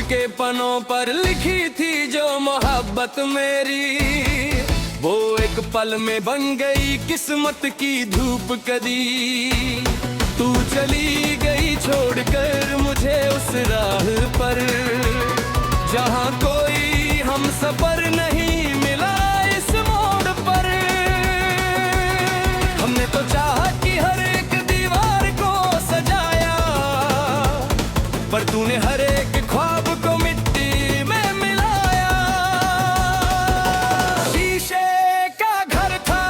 के पनों पर लिखी थी जो मोहब्बत मेरी, वो एक पल में बन गई किस्मत की धूप कदी। तू चली गई छोड़कर मुझे उस राह पर, जहाँ कोई हम सफर नहीं मिला इस मोड़ पर। हमने तो चाहा कि हर एक दीवार को सजाया, पर तूने हर एक ख्वाब को मिट्टी में मिलाया। शीशे का घर था,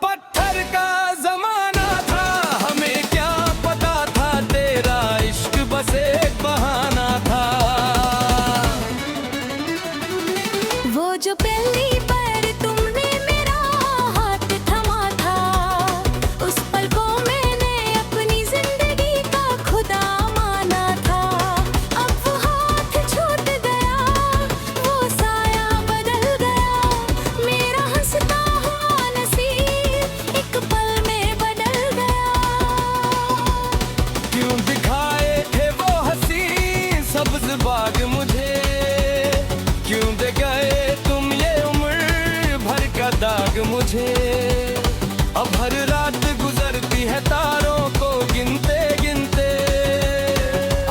पत्थर का जमाना था, हमें क्या पता था तेरा इश्क बस एक बहाना था। वो जो पहली बार तुमने मेरा हाथ थमा था, उस पल को मैंने अपनी जिंदगी का खुदा माना था। अब वो हाथ छूट गया, वो साया बदल गया, मेरा हंसता हुआ नसीब एक पल में बदल गया। क्यों दिखाए थे वो हसीन सब्ज बाग मुझे, क्यों दे गए तुम ये उम्र भर का दाग मुझे। अब हर रात गुजरती है तारों को गिनते गिनते,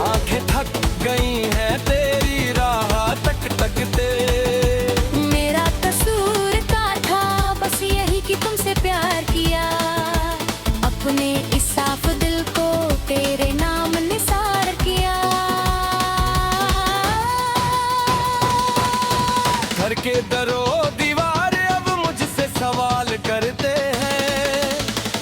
आंखें थक गई हैं तेरी राह तक तकते। मेरा कसूर का था बस यही कि तुमसे प्यार किया, अपने इस साफ दिल को तेरे नाम निसार किया। घर के दरो दीवार अब मुझसे सवाल करते हैं,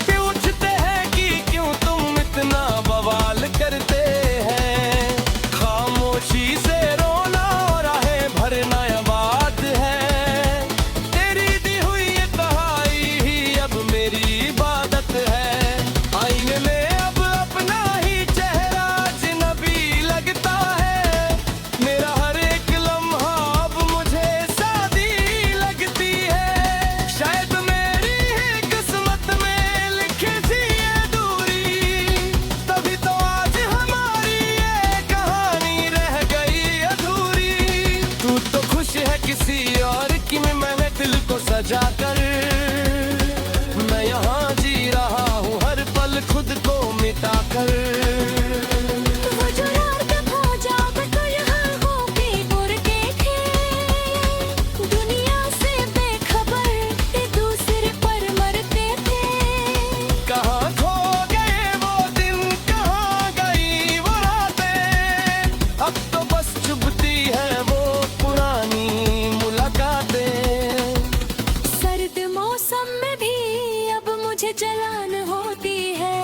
पूछते हैं कि क्यों तुम इतना बवाल करते हैं। खामोशी से रोना और राहें भरना आबाद है, तेरी दी हुई ये तन्हाई ही अब मेरी इबादत है। आईने में अब अपना ही चेहरा अजनबी लगता है, मेरा हर एक लम्हा अब मुझे सादी लगती है। शायद मेरी ही किस्मत में लिखी थी ये दूरी, तभी तो आज हमारी ये कहानी रह गई अधूरी। तू तो खुश है किसी और की में, मैंने दिल को सजा कर, मैं यहाँ जी रहा हूँ हर पल खुद को मिटा कर। वो जो रात खो जाओ तो यहाँ हो के गुर के थे, दुनिया से बेखबर एक दूसरे पर मरते थे। कहाँ खो गए वो दिन, कहाँ गई वो रातें, अब तो बस चुभती है वो पुरानी मुलाकातें। सर्द मौसम में भी अब मुझे जलन होती है,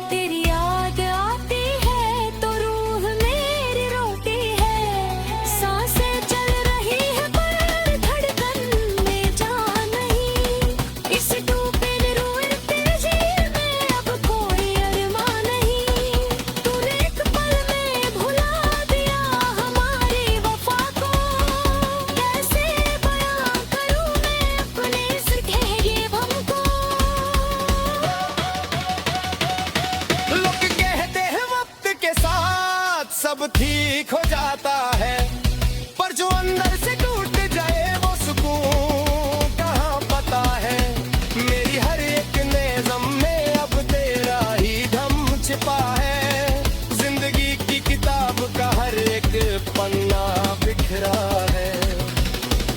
तेरी याद आती है तो रूह मेरी रोती है। सांसें चल रही है पर धड़कन में जान नहीं, इस डूबे रूह तेरे जी में अब कोई अरमान नहीं। तूने एक पल में भुला दिया हमारी वफा को, कैसे बयां करूं मैं अपने इस गहरे गम को। लोग कहते हैं वक्त के साथ सब ठीक हो जाता है, पर जो अंदर से टूट जाए वो सुकून कहाँ पता है। मेरी हर एक नेज़म में अब तेरा ही दम छिपा है, जिंदगी की किताब का हर एक पन्ना बिखरा है।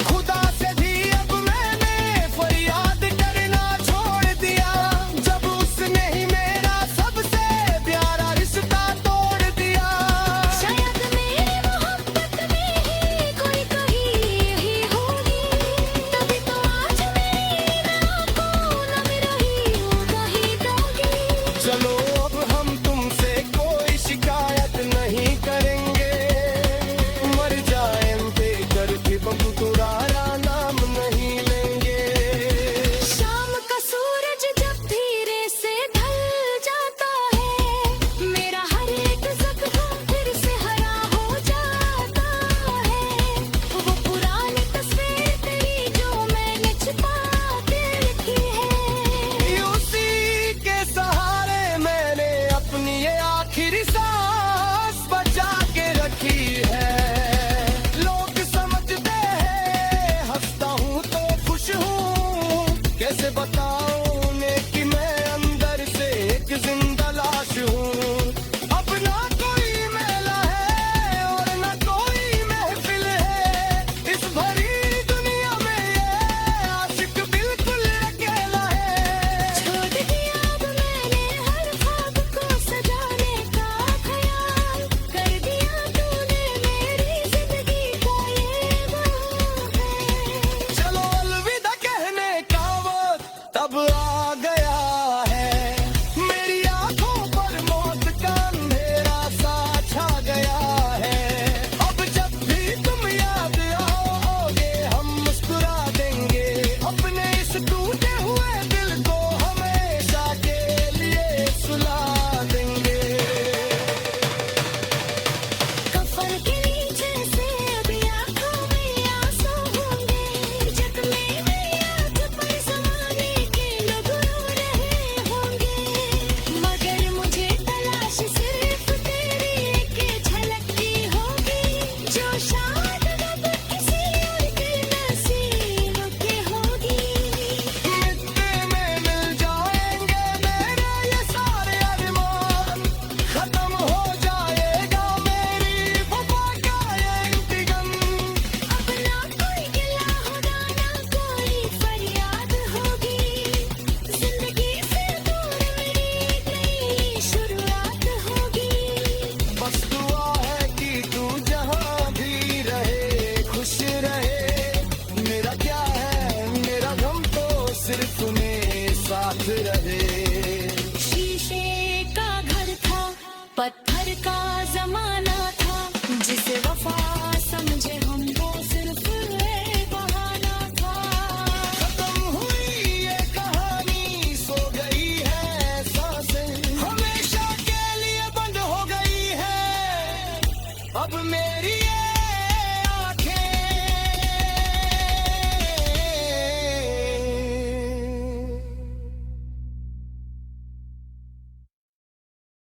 खुदा से भी अब मैंने फरियाद करना छोड़ दिया, जब उसने ही मेरा सबसे प्यारा रिश्ता तोड़ दिया। शायद मेरी बताऊं उन्हें कि मैं अंदर से एक जिंदा लाश हूँ। अब ना कोई मेला है और ना कोई महफिल है, इस भरी दुनिया में ये आशिक बिल्कुल अकेला है। छोड़ दिया अब मैंने हर ख्वाब को सजाने का ख्याल, कर दिया तूने मेरी जिंदगी का ये बहार है। चलो अलविदा कहने का वक्त तब आ गया है, मेरी आंखों पर मौत का अंधेरा सा छा गया है। अब जब भी तुम याद आओगे हम मुस्कुरा देंगे, अपने इस टूटे हुए दिल को हमेशा के लिए सुला देंगे। कफन के नीचे से अभी आंखों में आंसू होंगे, जख्मे में आंख पर ज़माने के लोग रो रहे होंगे, मगर मुझे तलाश सिर्फ तेरी एक झलक की होगी, जो शायद अब किसी और के नसीब की होगी। मिट्टी में मिल जाएंगे मेरे ये सारे अरमान, खत्म हो जाएगा मेरी वफा का ये इंतज़ाम। अब ना कोई गिला होगा ना कोई फरियाद होगी, जिंदगी से दूर मेरी नई शुरुआत होगी। बस दुआ है कि तू जहाँ भी रहे खुश रहे, मेरा क्या है मेरा गम तो सिर्फ मेरे साथ रहे। शीशे का घर था, पत्थर का जमाना था, जिसे वफा समझे हम वो सिर्फ एक बहाना था। खत्म हुई ये कहानी, सो गई है सांसें, हमेशा के लिए बंद हो गई है अब मेरी ये